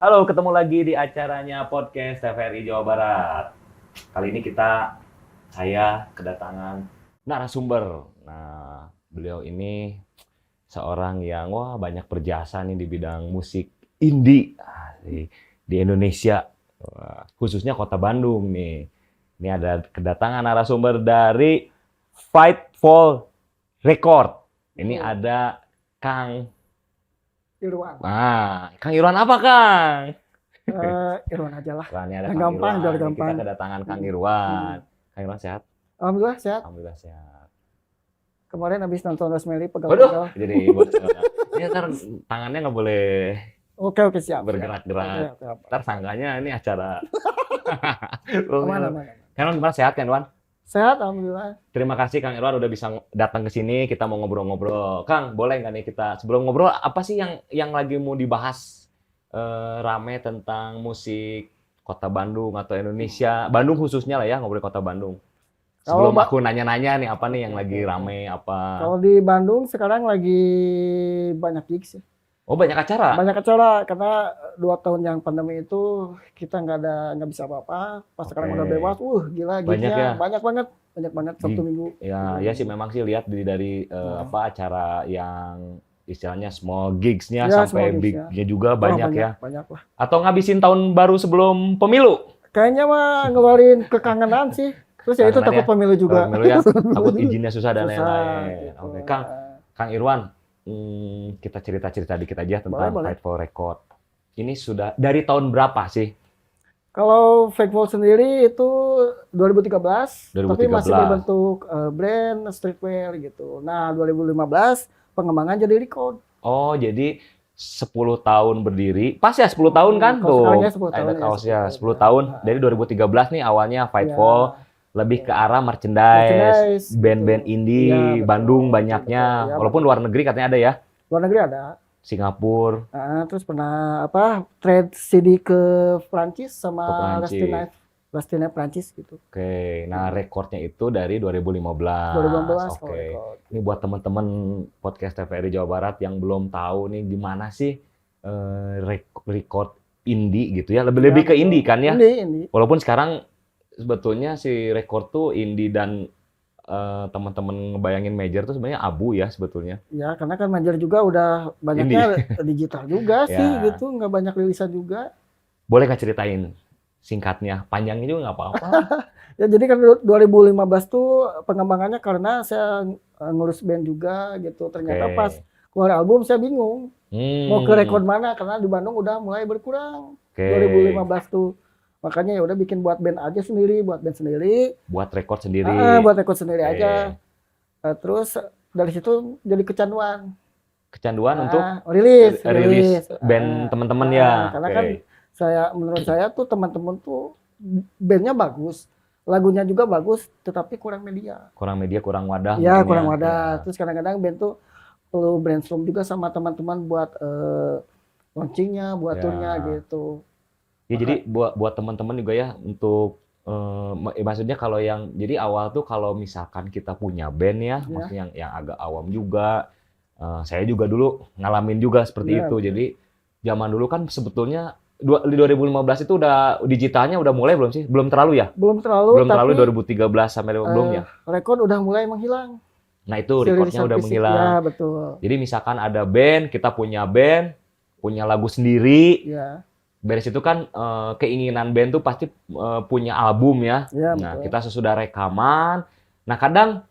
Halo, ketemu lagi di acaranya podcast TVRI Jawa Barat. Kali ini saya kedatangan narasumber. Nah, beliau ini seorang yang banyak berjasa nih di bidang musik indie di Indonesia, khususnya kota Bandung nih. Ini ada kedatangan narasumber dari Fightful Record. Ini ada Kang Irwan. Kang Irwan apa, Kang? Irwan aja lah. Wah, ini ada Yang Kang gampang, Irwan. biar Ini gampang. kita kedatangan Kang Irwan. Kang Irwan sehat? Alhamdulillah sehat. Alhamdulillah sehat. Kemarin habis nonton Rosemary Waduh, pegal-pegal. jadi ini ntar tangannya nggak boleh Oke siap. bergerak-gerak. Siap. Ntar sangkanya ini acara. Aman. Kang Irwan gimana, sehat kan, Irwan? Sehat, alhamdulillah. Terima kasih Kang Irwan udah bisa datang ke sini. Kita mau ngobrol-ngobrol. Kang, boleh nggak nih kita sebelum ngobrol apa sih yang lagi mau dibahas rame tentang musik Kota Bandung atau Indonesia, Bandung khususnya lah ya, ngobrol Kota Bandung. Sebelum aku nanya-nanya nih apa nih yang lagi rame apa? Kalau di Bandung sekarang lagi banyak gigs ya. Oh, banyak acara? Banyak acara karena 2 tahun yang pandemi itu kita nggak bisa apa-apa. Pas sekarang udah bebas, gila gigsnya banyak banget Sabtu Minggu. Ya sih memang sih lihat dari acara yang istilahnya small gigs-nya Ya, sampai small gigs-nya. big-nya juga banyak ya. Banyak lah. Atau ngabisin tahun baru sebelum pemilu? Kayaknya mah ngeluarin kekangenan sih. Terus ya itu takut pemilu juga. Pemilu ya, takut izinnya susah dan Susah, lain-lain. gitu. Oke, Kang Irwan, kita cerita-cerita dikit aja tentang Boleh. Fightful Record. Ini sudah dari tahun berapa sih? Kalau Fightful sendiri itu 2013, tapi masih 2013. berbentuk brand streetwear gitu. Nah, 2015 pengembangan jadi record. Oh, jadi 10 tahun berdiri. Pas ya 10 tahun kan tuh. Sekarang ya 10 tahun. Ada kaosnya 10 tahun. Dari 2013 nih awalnya Fightful. Ya. Lebih ke arah merchandise, band-band indie, Ya, betul, Bandung banyaknya. betul. Ya, walaupun luar negeri katanya ada ya. Luar negeri ada. Singapura. Terus pernah trade CD ke Prancis sama Prancis. Rusty Knight Prancis gitu. Oke, nah rekornya itu dari 2015. 2015. Oke. Ini buat teman-teman podcast TVRI Jawa Barat yang belum tahu nih gimana sih record indie gitu ya. Lebih ke indie kan ya. Indie. Walaupun sekarang sebetulnya si record tuh indie dan teman-teman ngebayangin major tuh sebenarnya abu ya sebetulnya. Ya, karena kan major juga udah banyaknya digital juga sih Ya. gitu, nggak banyak rilisan juga. Boleh nggak ceritain singkatnya? Panjangnya juga nggak apa-apa. Ya jadi kan 2015 tuh pengembangannya karena saya ngurus band juga gitu. Ternyata pas keluar album saya bingung mau ke record mana karena di Bandung udah mulai berkurang. 2015 tuh. Makanya ya udah bikin buat band sendiri. Buat record sendiri. Buat record sendiri aja. Terus dari situ jadi kecanduan. Kecanduan untuk rilis band teman-teman ya. Karena kan menurut saya tuh teman-teman tuh bandnya bagus, lagunya juga bagus, tetapi kurang media. Kurang wadah. Ya, kurang wadah. Terus kadang-kadang band tuh perlu brainstorm juga sama teman-teman buat launchingnya, buat turnya gitu. Ya jadi buat teman-teman juga ya untuk maksudnya kalau jadi awal tuh kalau misalkan kita punya band ya, maksudnya yang agak awam juga. Saya juga dulu ngalamin juga seperti itu. Jadi zaman dulu kan sebetulnya di 2015 itu udah digitalnya udah mulai belum sih? Belum terlalu ya? Belum terlalu 2013 sampai belum ya? Rekor udah mulai menghilang. Nah itu recordnya udah menghilang. Ya, betul. Jadi misalkan ada band, kita punya band, punya lagu sendiri. Ya. Beres itu kan keinginan band tuh pasti punya album ya. Nah, betul. kita sesudah rekaman. Nah, kadang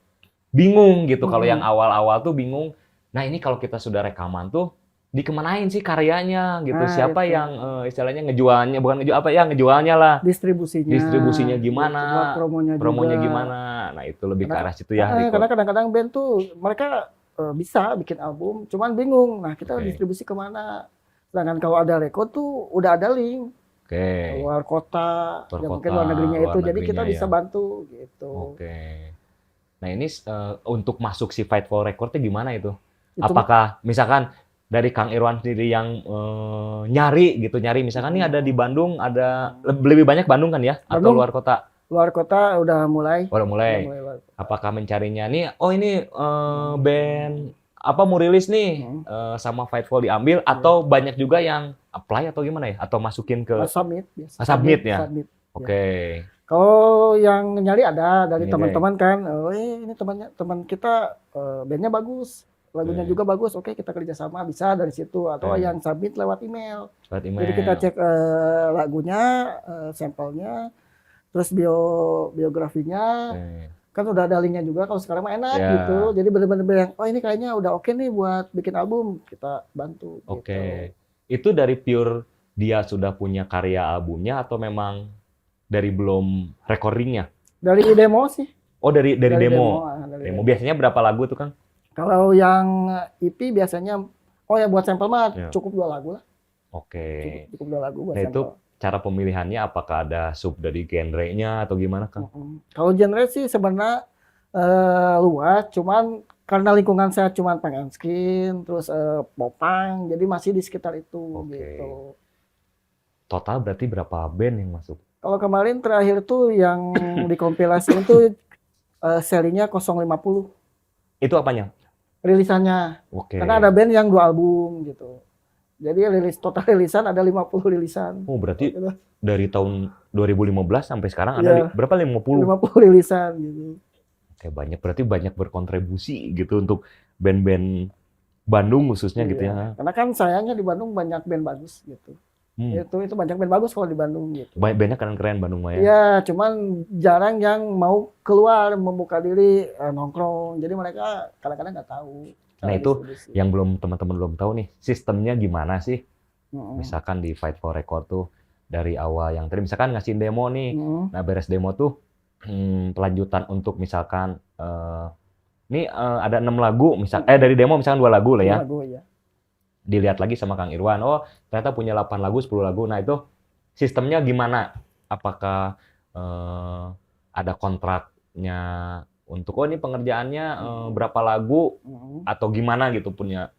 bingung gitu kalau yang awal-awal tuh bingung. Nah, ini kalau kita sudah rekaman tuh dikemanain sih karyanya gitu. Siapa yang istilahnya ngejualnya, bukan ngejualnya lah. Distribusinya gimana? Promonya gimana? Nah, itu lebih ke arah situ ya. Karena kadang-kadang band tuh mereka bisa bikin album, cuman bingung. Nah, kita distribusi kemana? Sedangkan kalau ada record tuh udah ada link. Luar kota, mungkin luar negerinya itu. Jadi kita bisa bantu gitu. Nah, ini untuk masuk si Fightful Record gimana itu? Apakah misalkan dari Kang Irwan sendiri yang nyari misalkan ini ada di Bandung, ada lebih banyak Bandung kan ya? Atau luar kota? Luar kota udah mulai. Apakah mencarinya nih, ini band apa mau rilis nih sama Fightful diambil, atau banyak juga yang apply atau gimana ya? Atau masukin ke Submit biasa. submit ya? Submit. Oke. Kalau yang nyari ada dari Ini deh. teman-teman kan, oh ini teman kita bandnya bagus, lagunya juga bagus, oke kita kerjasama bisa dari situ atau yang submit lewat email. Lewat email. Jadi kita cek lagunya, sampelnya, terus biografinya, kan udah ada linknya juga. Kalau sekarang mah enak gitu, jadi bener-bener yang oh ini kayaknya udah oke nih buat bikin album, kita bantu. Oke. Itu dari pure dia sudah punya karya albumnya atau memang dari belum recordingnya? Dari demo sih. Oh dari demo. Demo biasanya berapa lagu tuh Kang? Kalau yang EP biasanya, oh ya buat sampel mah cukup 2 lagu lah. Oke. Cukup 2 lagu buat nah sampel. Itu cara pemilihannya apakah ada sub dari genre-nya atau gimana Kang? Kalau genre sih sebenarnya luas, cuman karena lingkungan saya cuman pengen skin, terus popang, jadi masih di sekitar itu gitu. Total berarti berapa band yang masuk? Kalau kemarin terakhir tuh yang dikompilasi itu serinya 050. Itu apanya? Rilisannya. Karena ada band yang 2 album gitu. Jadi total rilisan ada 50 rilisan. Oh, berarti dari tahun 2015 sampai sekarang ada berapa? 50 rilisan gitu. Oke, berarti banyak berkontribusi gitu untuk band-band Bandung khususnya gitu ya. Karena kan sayangnya di Bandung banyak band bagus gitu. Itu banyak band bagus kalau di Bandung gitu. Banyak keren-keren Bandung mah ya. Iya, cuman jarang yang mau keluar membuka diri nongkrong. Jadi mereka kadang-kadang nggak tahu. Nah itu yang teman-teman belum tahu nih, sistemnya gimana sih? Misalkan di Fight for Record tuh dari awal yang tadi misalkan ngasih demo nih, nah beres demo tuh pelanjutan untuk misalkan ini ada 6 lagu, dari demo misalkan 2 lagu lah ya. 2 lagu, ya. Dilihat lagi sama Kang Irwan, oh ternyata punya 8 lagu, 10 lagu. Nah itu sistemnya gimana? Apakah ada kontraknya untuk ini pengerjaannya berapa lagu atau gimana gitu punya?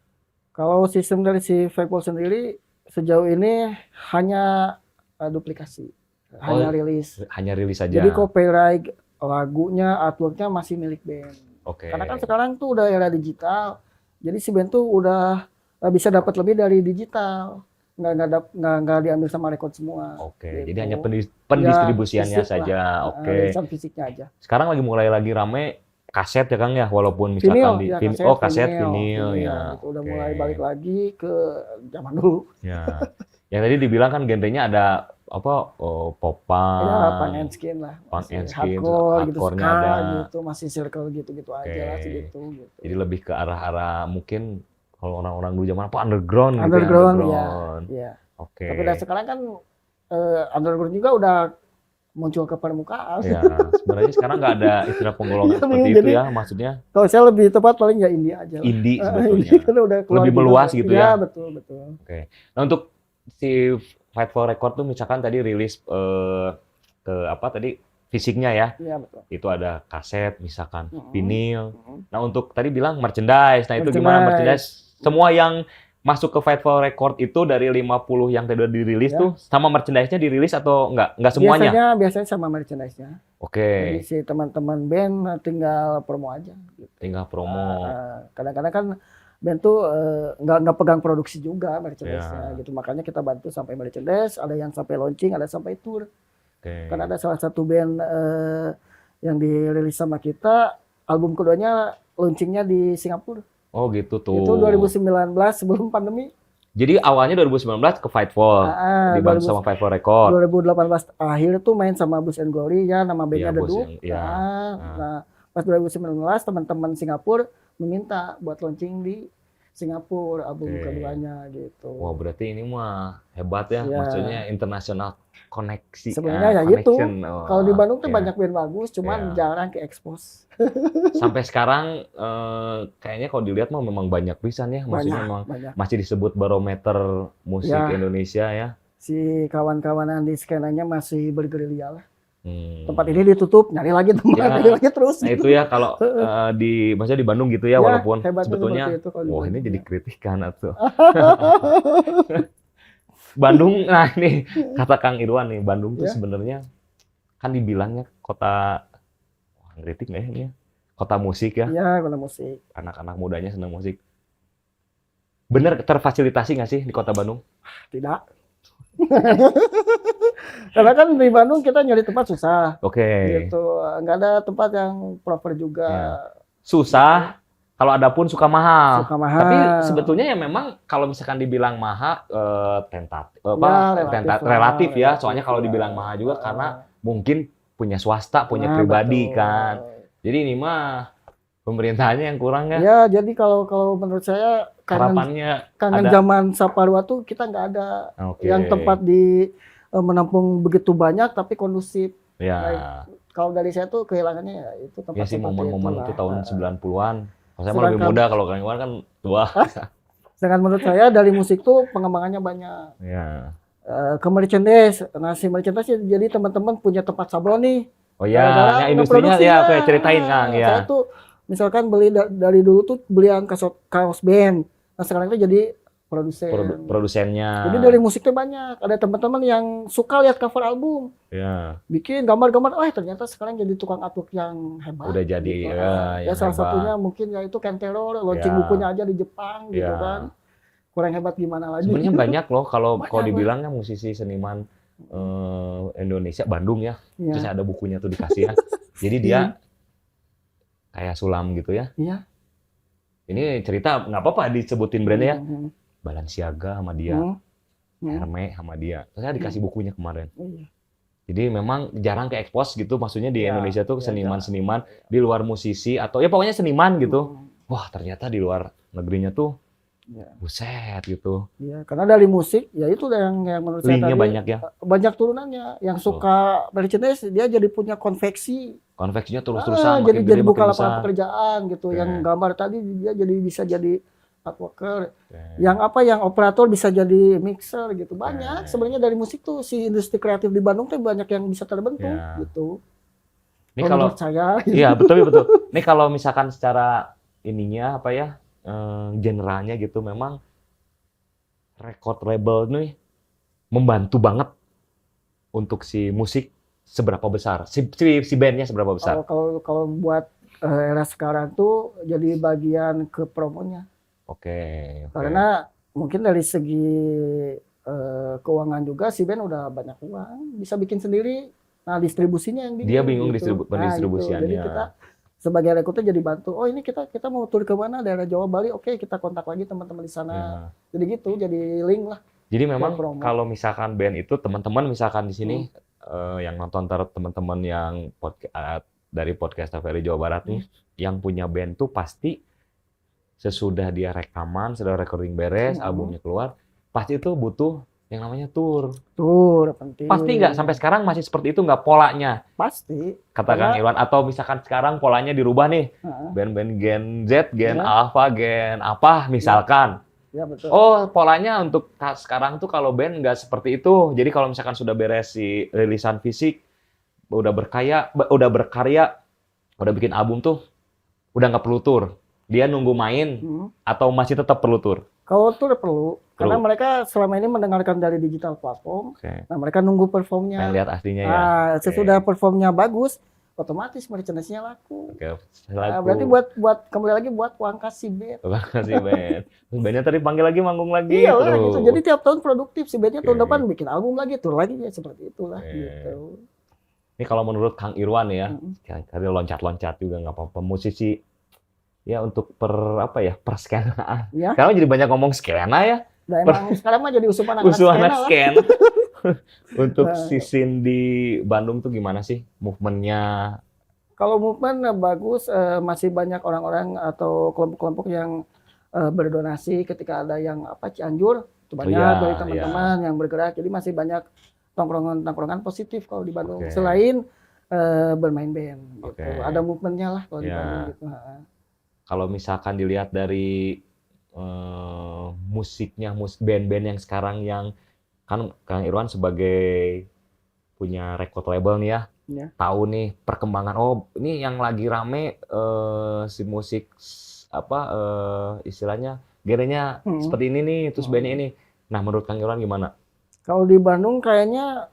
Kalau sistem dari si Fightful sendiri sejauh ini hanya duplikasi, hanya rilis. Hanya rilis saja. Jadi copyright lagunya, artworknya masih milik band. Karena kan sekarang tuh udah era digital, jadi si band tuh udah bisa dapat lebih dari digital. Nggak diambil sama record semua. Gitu. Jadi hanya pendistribusiannya saja. Rilisan fisiknya aja. Sekarang mulai lagi rame kaset ya Kang ya, walaupun misalkan kaset vinil ya. Udah mulai balik lagi ke zaman dulu. Ya. Yang tadi dibilang kan genrenya ada popang. Ya, punk and skin lah. Punk and skin, hardcore-nya ada gitu, masih circle gitu-gitu aja lah gitu. Jadi lebih ke arah-arah mungkin kalau orang-orang dulu zaman underground gitu ya. Underground, ya. Tapi dari sekarang kan underground juga udah muncul ke permukaan. Ya, sebenarnya sekarang nggak ada istilah penggolongan seperti itu ya, maksudnya. Kalau saya lebih tepat paling ya indie aja. Indie sebetulnya. Kan udah lebih meluas gitu ya. Ya, betul. Nah, untuk si Fight for Record tuh misalkan tadi rilis tadi fisiknya ya. Iya, betul. Itu ada kaset misalkan, vinil. Nah, untuk tadi bilang merchandise. Nah, itu gimana merchandise? Semua yang masuk ke Fight for Record itu dari 50 yang tadi dirilis tuh sama merchandise-nya dirilis atau enggak semuanya? Biasanya sama merchandise-nya. Jadi si teman-teman band tinggal promo aja gitu. Tinggal promo. Kadang-kadang kan band tuh nggak pegang produksi juga merchandise-nya gitu. Makanya kita bantu sampai merchandise, ada yang sampai launching, ada sampai tour. Karena ada salah satu band yang dirilis sama kita, album keduanya launchingnya di Singapura. Oh gitu tuh. Itu 2019 sebelum pandemi. Jadi awalnya 2019 ke Fight for, dibantu sama Fight for Record. 2018 akhir tuh main sama Bus and Glory ya, nama bandnya Deduk. Nah, pas 2019 teman-teman Singapura meminta buat launching di Singapura album keduanya gitu. Wah berarti ini mah hebat ya, maksudnya internasional koneksi. Sebenarnya ya gitu. Kalau di Bandung tuh banyak band bagus, cuman jarang ke expose. Sampai sekarang kayaknya kalau dilihat mah memang banyak pisan ya, maksudnya memang masih disebut barometer musik Indonesia ya. Si kawan-kawanan di skenanya masih bergerilya lah. Tempat ini ditutup, nyari lagi tempat, nyari lagi terus. Nah itu ya kalau maksudnya di Bandung gitu ya, walaupun sebetulnya, wah ini jadi kritikan atau. Bandung, nah ini kata Kang Irwan nih, Bandung tuh sebenarnya kan dibilangnya kota, kritik nggak ya? Kota musik ya? Iya, kota musik. Anak-anak mudanya senang musik. Bener terfasilitasi nggak sih di Kota Bandung? Tidak. Karena kan di Bandung kita nyari tempat susah. Oke. Gitu. Nggak ada tempat yang proper juga. Ya. Susah. Kalau ada pun suka mahal. Suka mahal. Tapi sebetulnya ya memang kalau misalkan dibilang mahal relatif ya. Soalnya kalau dibilang mahal juga karena mungkin punya swasta, punya pribadi betul. kan. Jadi ini mah pemerintahnya yang kurang ya. Ya, jadi kalau menurut saya Harapannya kangen zaman Saparua tuh kita nggak ada yang tempat di menampung begitu banyak tapi kondusif. Ya. Kalau dari saya tuh kehilangannya ya itu tempat. Ya sih momen-momen itu tahun 90-an. Saya mah lebih muda, kalau Kang Iwan kan tua. Sedangkan menurut saya dari musik tuh pengembangannya banyak. Ya. Ke merchandise, si merchandise jadi teman-teman punya tempat sablon nih. Oh ya, ya industrinya ya, oke ceritain Kang ya. Saya tuh misalkan beli dari dulu tuh beli yang kaos band. Nah sekarang itu jadi produsennya. Jadi dari musiknya banyak. Ada teman-teman yang suka lihat cover album. Ya. Bikin gambar-gambar, ternyata sekarang jadi tukang artwork yang hebat. Udah jadi gitu. ya salah satunya mungkin ya itu Ken Terror, launching bukunya aja di Jepang gitu kan. Kurang hebat gimana lagi. Sebenarnya banyak loh kalau dibilangnya musisi seniman Indonesia, Bandung ya. Terus ada bukunya tuh dikasih ya. Jadi dia kayak Sulam gitu ya. Iya. Ini cerita nggak apa-apa disebutin brandnya ya. Balenciaga sama dia, Hermes sama dia. Saya dikasih bukunya kemarin. Jadi memang jarang ke expose gitu, maksudnya di Indonesia tuh seniman-seniman di luar musisi atau ya pokoknya seniman gitu. Wah ternyata di luar negerinya tuh buset gitu. Iya, karena dari musik ya itu yang menurut saya tadi banyak ya. Banyak turunannya. Yang suka merchandise dia jadi punya konveksi. Konveksinya terus-terusan. Jadi buka lapangan pekerjaan gitu. Yang gambar tadi dia jadi bisa jadi artworker, yang operator bisa jadi mixer gitu. Banyak sebenarnya dari musik tuh si industri kreatif di Bandung tuh banyak yang bisa terbentuk gitu. Ini kalau saya iya betul. Ini kalau misalkan secara ininya generalnya gitu memang record label nih membantu banget untuk si musik seberapa besar, si bandnya seberapa besar. Kalau buat era sekarang tuh jadi bagian ke promonya. Oke. Karena mungkin dari segi keuangan juga si band udah banyak uang, bisa bikin sendiri. Nah distribusinya yang bingung. Dia bingung gitu. pendistribusiannya. Jadi kita sebagai rekrutnya jadi bantu. Oh ini kita mau tur ke mana, daerah Jawa, Bali. Oke kita kontak lagi teman-teman di sana. Jadi gitu, jadi link lah. Jadi memang kalau misalkan band itu teman-teman misalkan di sini yang nonton teman-teman yang dari podcast TVRI Jawa Barat nih, yang punya band tuh pasti sesudah dia rekaman, sudah recording beres, albumnya keluar, pasti itu butuh yang namanya tour. Tour penting. Pasti nggak sampai sekarang masih seperti itu nggak polanya? Pasti. Kata Kang Irwan, atau misalkan sekarang polanya dirubah nih, band-band Gen Z, Gen Alpha, Gen apa misalkan. Ya, betul. Oh polanya untuk sekarang tuh kalau band nggak seperti itu. Jadi kalau misalkan sudah beres si rilisan fisik, udah berkarya, udah bikin album tuh, udah nggak perlu tour. Dia nunggu main atau masih tetap perlu tour? Kalau tour perlu, karena mereka selama ini mendengarkan dari digital platform. Nah mereka nunggu performnya. Pengen lihat aslinya ya. Nah, sesudah performnya bagus, otomatis merchandise-nya laku. Berarti buat kembali lagi buat uang kasih band. Uang kasih band. Terus bandnya tadi panggil lagi, manggung lagi. Iya lah gitu. Jadi tiap tahun produktif si bandnya tahun depan bikin album lagi, tour lagi ya seperti itulah gitu. Ini kalau menurut Kang Irwan ya, kali loncat-loncat juga nggak apa-apa. Musisi ya untuk per skenaan. Ya. Sekarang jadi banyak ngomong skena ya. Nah, emang sekarang mah jadi usupan anak sken. Untuk si scene di Bandung tuh gimana sih movementnya? Kalau movement bagus, masih banyak orang-orang atau kelompok-kelompok yang berdonasi ketika ada yang Cianjur, itu banyak dari teman-teman yang bergerak. Jadi masih banyak tongkrongan positif kalau di Bandung. Selain bermain band, gitu. Ada movementnya lah kalau di Bandung gitu. Kalau misalkan dilihat dari musiknya, band-band yang sekarang yang kan Kang Irwan sebagai punya record label nih ya, tahu nih perkembangan. Oh ini yang lagi rame si musik istilahnya genrenya seperti ini nih, terus bandnya ini. Nah menurut Kang Irwan gimana? Kalau di Bandung kayaknya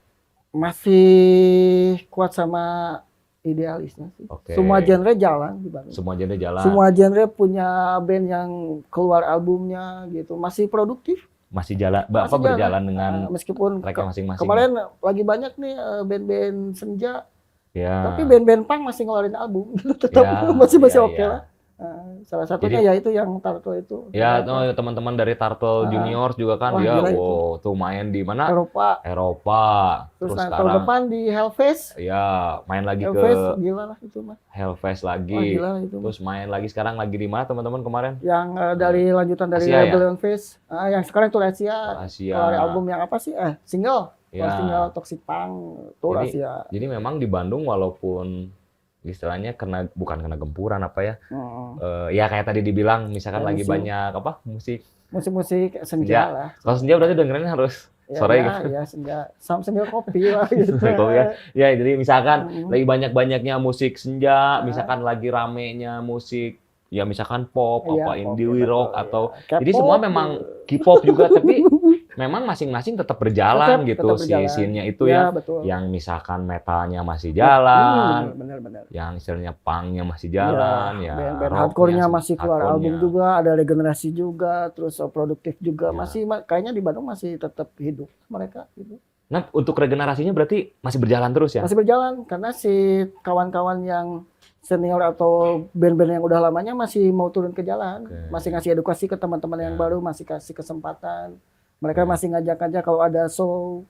masih kuat sama idealisnya sih. Oke. Semua genre jalan di Bandung. Semua genre jalan. Semua genre punya band yang keluar albumnya gitu, masih produktif. Masih jalan, Masih berjalan dengan meskipun tracknya masing-masing. kemarin lagi banyak nih band-band senja, Ya. tapi band-band punk masih ngeluarin album, tetap Ya, masih ya, oke ya. lah. Salah satunya ya itu yang Turtle itu. Ya, teman-teman dari Turtle Junior juga kan wah, dia, gila itu. tuh main di mana? Eropa. Terus tahun sekarang, depan di Hellfest. ya main lagi Hellfest ke gila lah itu mah. Hellfest Wah, lagi. gila itu. Terus main lagi sekarang lagi di mana teman-teman kemarin? Yang dari lanjutan dari Asia, ya? Rebellion Fest. Yang sekarang itu Asia. Keluar album yang apa sih? Single. Ya. Single Toxic Punk tour Asia. Jadi memang di Bandung walaupun istilahnya bukan kena gempuran apa ya? Ya kayak tadi dibilang misalkan lagi banyak apa musik senja lah. Kalau senja berarti dengerin harus sore gitu. Ya senja, sambil kopi lah gitu. Kopi ya. Ya jadi misalkan lagi banyak-banyaknya musik senja, misalkan lagi ramenya musik ya misalkan pop, indie rock atau jadi semua memang K-pop juga tapi memang masing-masing tetap berjalan gitu si scene-nya itu ya. Betul. Yang misalkan metalnya masih jalan. Benar. Yang istilahnya punk-nya masih jalan ya. Band hardcore-nya masih keluar album juga, ada regenerasi juga, terus produktif juga. Masih kayaknya di Bandung masih tetap hidup mereka gitu. Nah, untuk regenerasinya berarti masih berjalan terus ya? Masih berjalan karena si kawan-kawan yang senior atau band-band yang udah lamanya masih mau turun ke jalan, masih ngasih edukasi ke teman-teman yang baru, masih kasih kesempatan. Mereka masih ngajak-ngajak kalau ada show.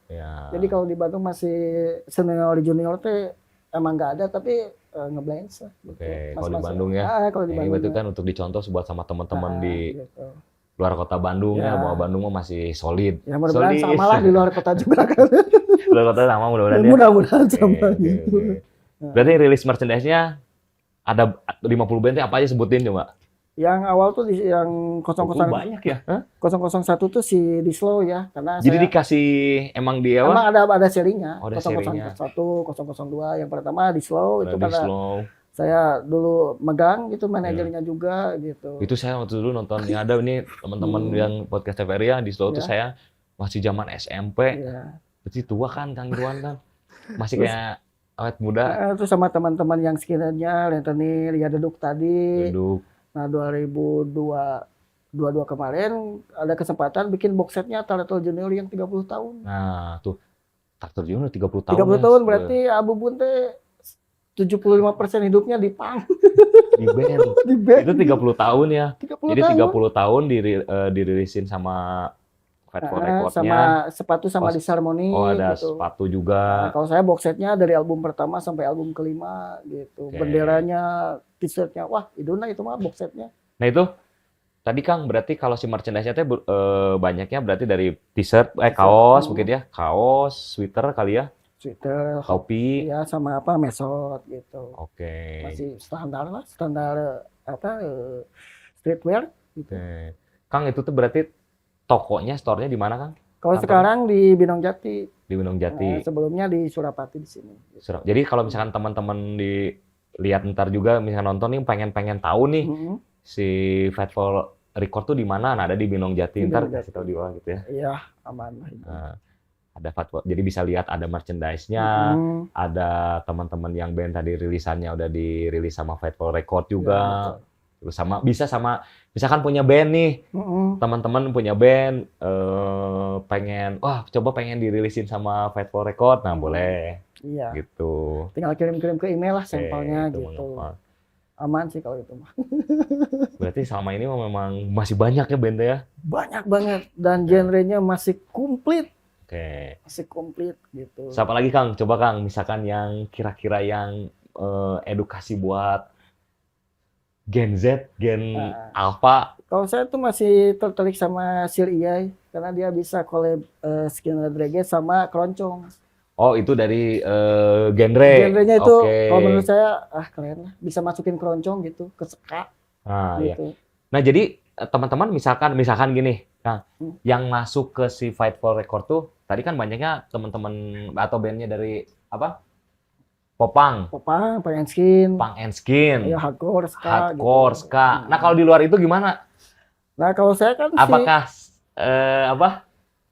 Jadi kalau di Bandung masih senior junior teh emang nggak ada tapi ngeblend lah. Oke, kalau di Bandung ya. Kalau di Bandung. Itu kan untuk dicontoh buat sama teman-teman di luar kota Bandung ya. Bahwa Bandung mah masih solid. Ya mudah-mudahan sama lah di luar kota juga kan. Luar kota sama mudah-mudahan ya. Mudah-mudahan sama gitu. Berarti rilis merchandise-nya ada 50 band apa aja sebutin coba? Yang awal tuh yang 001 banyak ya. 001 tuh si Dislow ya karena jadi dikasih emang dia emang ada serinya. Oh, ada 001, 002 yang pertama Dislow itu karena Dislow. Saya dulu megang gitu manajernya juga gitu. Itu saya waktu dulu nonton yang ada ini teman-teman yang podcast TVRI ya Dislow tuh saya masih zaman SMP. Berarti tua kan Kang Irwan kan. Masih kayak awet muda. Terus sama teman-teman yang skinheadnya, Rentenir, ya Deduk tadi. Nah 2022 kemarin ada kesempatan bikin box setnya Turtle Junior yang 30 tahun. Nah tuh Turtle Junior 30 tahun. 30 tahun berarti Abu Bun teh 75% hidupnya di punk. Di band. Di band. Itu 30 tahun ya. 30 Jadi tahun. 30 tahun dirilisin sama Fatful Records-nya. Sama sepatu sama Disharmony. Oh ada gitu. sepatu juga. Nah, kalau saya box setnya dari album pertama sampai album kelima gitu. Benderanya, t-shirtnya, wah iduna itu mah box setnya. Nah itu tadi Kang berarti kalau si merchandise-nya teh banyaknya berarti dari t-shirt, kaos mungkin ya, kaos, sweater kali ya. Sweater, kopi, ya sama apa mesot gitu. Oke. Masih standar lah, standar apa streetwear gitu. Oke. Kang itu tuh berarti tokonya, store-nya di mana Kang? Kalau sekarang di Binong Jati. Di Binong Jati. Sebelumnya di Surapati di sini. Jadi kalau misalkan teman-teman lihat ntar juga misalkan nonton nih pengen tahu nih si Fatful Record tuh di mana? Nah, ada di Binong Jati. Ntar kasih tahu di bawah gitu ya. Iya, aman. Nah, ada Fatful, jadi bisa lihat ada merchandise-nya, ada teman-teman yang band tadi rilisannya udah dirilis sama Fatful Record juga. Ya, terus bisa sama misalkan punya band nih, teman-teman punya band pengen dirilisin sama Fatful Record, nah boleh. Iya. Gitu. Tinggal kirim-kirim ke email lah sampelnya gitu. Aman sih kalau itu mah. Berarti selama ini memang masih banyak ya bandnya ya? Banyak banget dan genrenya masih komplit. Oke. Masih komplit gitu. Siapa lagi Kang? Coba Kang, misalkan yang kira-kira yang edukasi buat Gen Z, Gen Alpha. Kalau saya tuh masih tertarik sama Sir Iyai karena dia bisa collab skinhead reggae sama keroncong. Oh, itu dari genre. Genrenya itu kalau menurut saya keren lah, bisa masukin keroncong gitu ke ska. Gitu. Iya. Nah, jadi teman-teman misalkan gini, Kang, yang masuk ke si Fatful Record tuh tadi kan banyaknya teman-teman atau bandnya dari apa? Popang, Punk and Skin. Ya, hardcore, ska. Nah, kalau di luar itu gimana? Nah, kalau saya kan apakah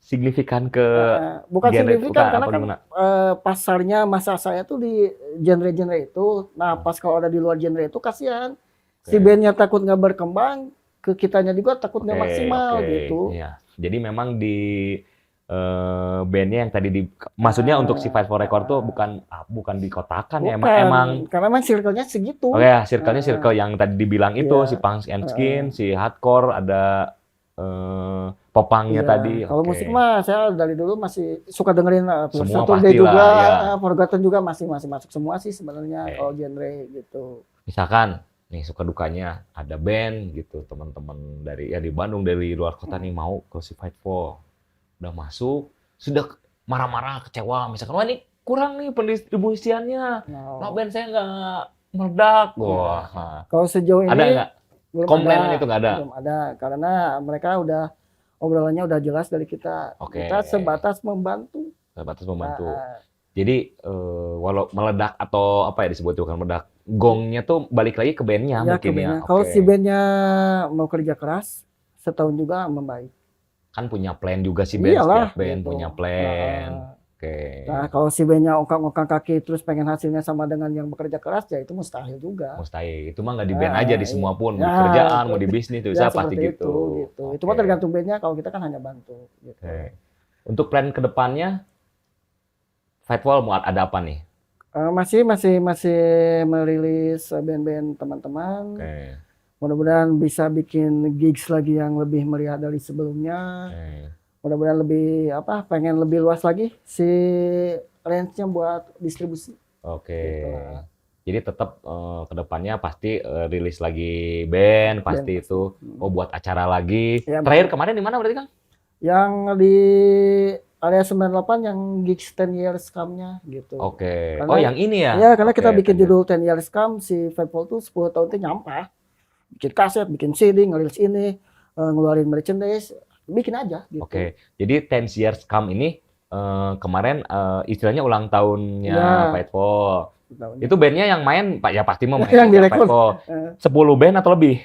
signifikan ke bukan genre signifikan karena apa kan gimana? pasarnya masa saya tuh di genre-genre itu. Nah, pas kalau ada di luar genre itu kasihan. Si Oke. bandnya takut nggak berkembang, ke kitanya juga takut nggak maksimal Oke. gitu. Iya. Jadi memang di bandnya yang tadi maksudnya untuk si Fight for Record tuh bukan dikotakan ya, emang Bukan, karena memang circle-nya segitu. oke ya, circle-nya circle yang tadi dibilang itu, si Iya. punk and skin, si hardcore, ada popangnya Iya, tadi. kalau Oke. musik mah saya dari dulu masih suka dengerin Semua Saturday pastilah, juga, ya. Forgotten juga masih masuk semua sih sebenarnya Oke. kalau genre gitu. Misalkan nih suka dukanya ada band gitu, teman-teman dari ya di Bandung, dari luar kota nih mau ke si Fight for, udah masuk, sudah marah-marah, kecewa, misalkan wah ini kurang nih pendistribusiannya, nah band saya nggak meledak, wah. Kalau sejauh ini Ada nggak? belum Komplainan ada, itu nggak ada? belum ada karena mereka udah obrolannya udah jelas dari kita. Oke. Kita sebatas membantu. Sebatas membantu. Nah, Jadi walau meledak atau apa ya disebut bukan meledak, gongnya tuh balik lagi ke bandnya ya, mungkin ya. kalau Oke. si bandnya mau kerja keras, setahun juga membaik. Kan punya plan juga si band, Iyalah, setiap band gitu. punya plan. Oke. Nah, kalau si bandnya ongkang-ongkang kaki terus pengen hasilnya sama dengan yang bekerja keras, ya itu mustahil juga. Mustahil. Itu mah nggak di band aja, di semua pun. Mau Ya, di kerjaan, mau di bisnis, tuh ya, saya pasti seperti gitu. itu. Itu mah Oke. tergantung bandnya, kalau kita kan hanya bantu. Gitu. Oke. Untuk plan ke depannya, Fightful mau ada apa nih? Masih merilis band-band teman-teman. Oke. Mudah-mudahan bisa bikin gigs lagi yang lebih meriah dari sebelumnya. Oke. Mudah-mudahan lebih pengen lebih luas lagi si range-nya buat distribusi. Oke. Gitu. Jadi tetap ke depannya pasti rilis lagi band, pasti Band, itu. Oh, buat acara lagi. Ya, Terakhir kemarin di mana berarti, Kang? Yang di area 98 yang gigs 10 years come-nya gitu. Oke. Karena- Oh, yang ini ya? Ya, karena kita Oke, bikin 10 judul 10 years come, si Fightful tuh 10 tahun itu nyampah. Bikin kaset, bikin CD, ngerilis ini, ngeluarin merchandise, bikin aja gitu. Oke. Jadi 10 years come ini kemarin istilahnya ulang tahunnya Ya. Fightful. Tahunnya. Itu bandnya yang main, Pak ya pasti mau main Yang aja direkod. Fightful. Eh. 10 band atau lebih?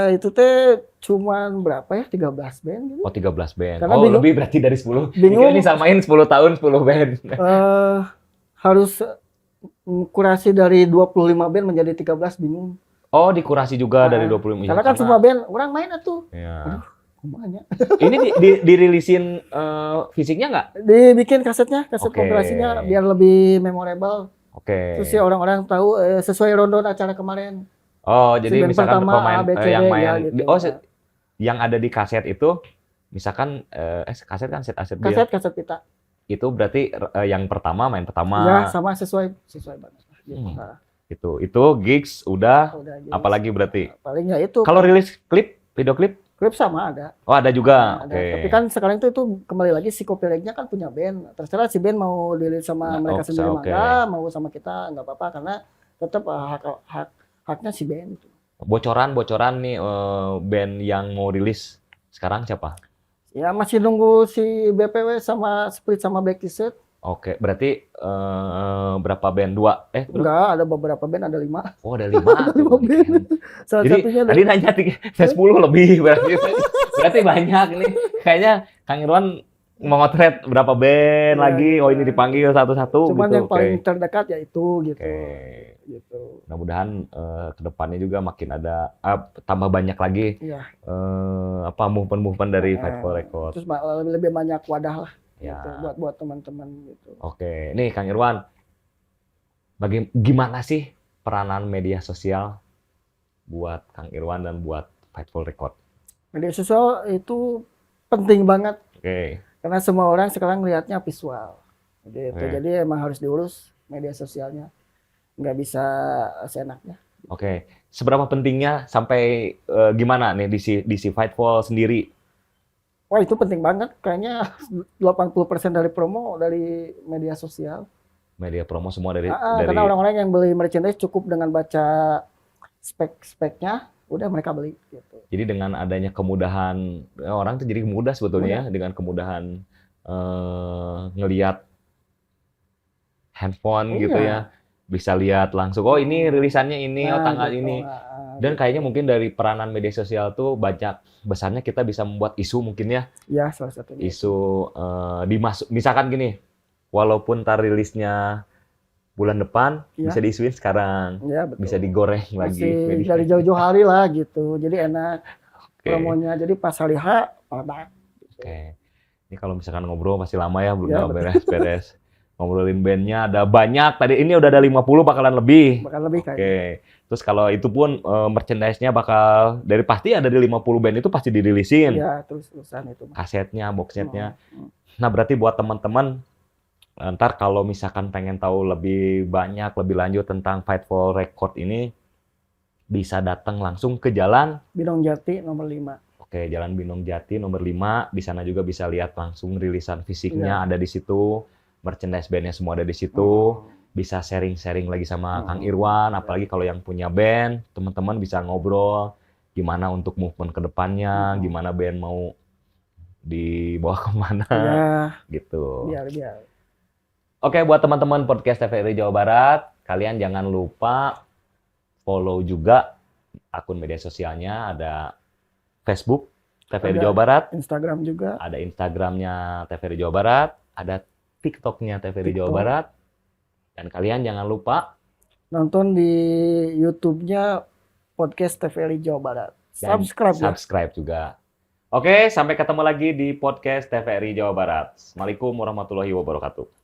Itu teh cuman berapa ya? 13 band gitu. Oh, 13 band. Karena Oh, bingung. lebih berarti dari 10. Bingung. Ini samain 10 tahun 10 band. Harus kurasi dari 25 band menjadi 13, bingung. Oh, dikurasi juga dari 25. Karena kan semua band orang main atuh. Ya. Banyak. Ini dirilisin fisiknya nggak? Dibikin kaset Oke. kompilasinya biar lebih memorable. Oke. Terus ya orang-orang tahu sesuai rundown acara kemarin. Oh, jadi band misalkan pertama, pemain A, B, C, yang D, main ya, gitu. yang ada di kaset itu misalkan kaset kan set aset dia. Kaset pita. Itu berarti yang pertama main pertama. Ya, sama sesuai banget. Gitu. Hmm. Nah, Itu gigs udah udah gitu. apalagi berarti. Paling ya itu. Kalau rilis video klip? Klip sama ada. Oh, ada juga. Ada. Oke. Tapi kan sekarang itu kembali lagi si copyrightnya kan punya band. Terserah si band mau dirilis sama Nah, mereka sendiri oke. enggak, mau sama kita nggak apa-apa karena tetap haknya si band. Bocoran nih band yang mau rilis sekarang siapa? Ya masih nunggu si BPW sama Split sama Black T-shirt. Oke, berarti berapa band? 2? Enggak, ada beberapa band, ada 5. Oh, ada 5. Lima band. Salah Jadi satunya tadi nanya 10 lebih berarti banyak nih. Kayaknya Kang Irwan mau motret berapa band Iya, lagi. Oh, iya. ini dipanggil satu-satu Cuman gitu. yang paling Oke. terdekat ya itu gitu. Oke. Gitu. Mudah-mudahan ke depannya juga makin ada tambah banyak lagi Iya. movement dari Fightful Record. Terus lebih banyak wadah lah Ya. gitu, buat teman-teman gitu. Oke, nih Kang Irwan, gimana sih peranan media sosial buat Kang Irwan dan buat Fightful Record? Media sosial itu penting banget Oke, karena semua orang sekarang lihatnya visual. Gitu. Oke. Jadi emang harus diurus media sosialnya. Nggak bisa seenaknya. oke. Seberapa pentingnya sampai gimana nih di si Fightful sendiri? Wah, itu penting banget. Kayaknya 80% dari promo dari media sosial. Media promo semua dari Karena orang-orang yang beli merchandise cukup dengan baca spek-speknya, udah mereka beli gitu. Jadi dengan adanya kemudahan orang tuh jadi mudah sebetulnya ya, dengan kemudahan ngelihat handphone gitu Iya. ya, bisa lihat langsung. Oh, ini rilisannya ini, oh tanggal ini. Dan kayaknya mungkin dari peranan media sosial tuh banyak besarnya kita bisa membuat isu mungkin ya. Ya, salah satunya. Isu misalkan gini, walaupun tar rilisnya bulan depan, Ya. bisa diisuin sekarang. Ya, betul. Bisa digoreng lagi. Masih dari jauh-jauh hari lah gitu. Jadi enak promonya. Jadi pas hari H, meledak. Oke. Ini kalau misalkan ngobrol pasti lama ya, belum Ya, beres-beres. Ngobrolin bandnya ada banyak. Tadi ini udah ada 50 bakalan lebih. Bakal lebih kayaknya. Oke. Terus kalau itu pun merchandise-nya bakal dari pasti ada di 50 band itu pasti dirilisin. Ya, terus-terusan itu. Kasetnya, box setnya. Nah, berarti buat teman-teman ntar kalau misalkan pengen tahu lebih banyak, lebih lanjut tentang Fight for Record ini, bisa datang langsung ke Jalan Binong Jati nomor 5. Oke, Jalan Binong Jati nomor 5. Di sana juga bisa lihat langsung rilisan fisiknya ada di situ. Merchandise bandnya semua ada di situ. Bisa sharing-sharing lagi sama Kang Irwan. Apalagi kalau yang punya band, teman-teman bisa ngobrol gimana untuk movement ke depannya, gimana band mau dibawa kemana, gitu. Biar. Oke, buat teman-teman podcast TVRI Jawa Barat, kalian jangan lupa follow juga akun media sosialnya. Ada Facebook TVRI Jawa Barat, Instagram juga. ada Instagramnya TVRI Jawa Barat, ada TikToknya TVRI Jawa Barat, dan kalian jangan lupa nonton di YouTube-nya podcast TVRI Jawa Barat. Subscribe juga. Oke, sampai ketemu lagi di podcast TVRI Jawa Barat. Assalamualaikum warahmatullahi wabarakatuh.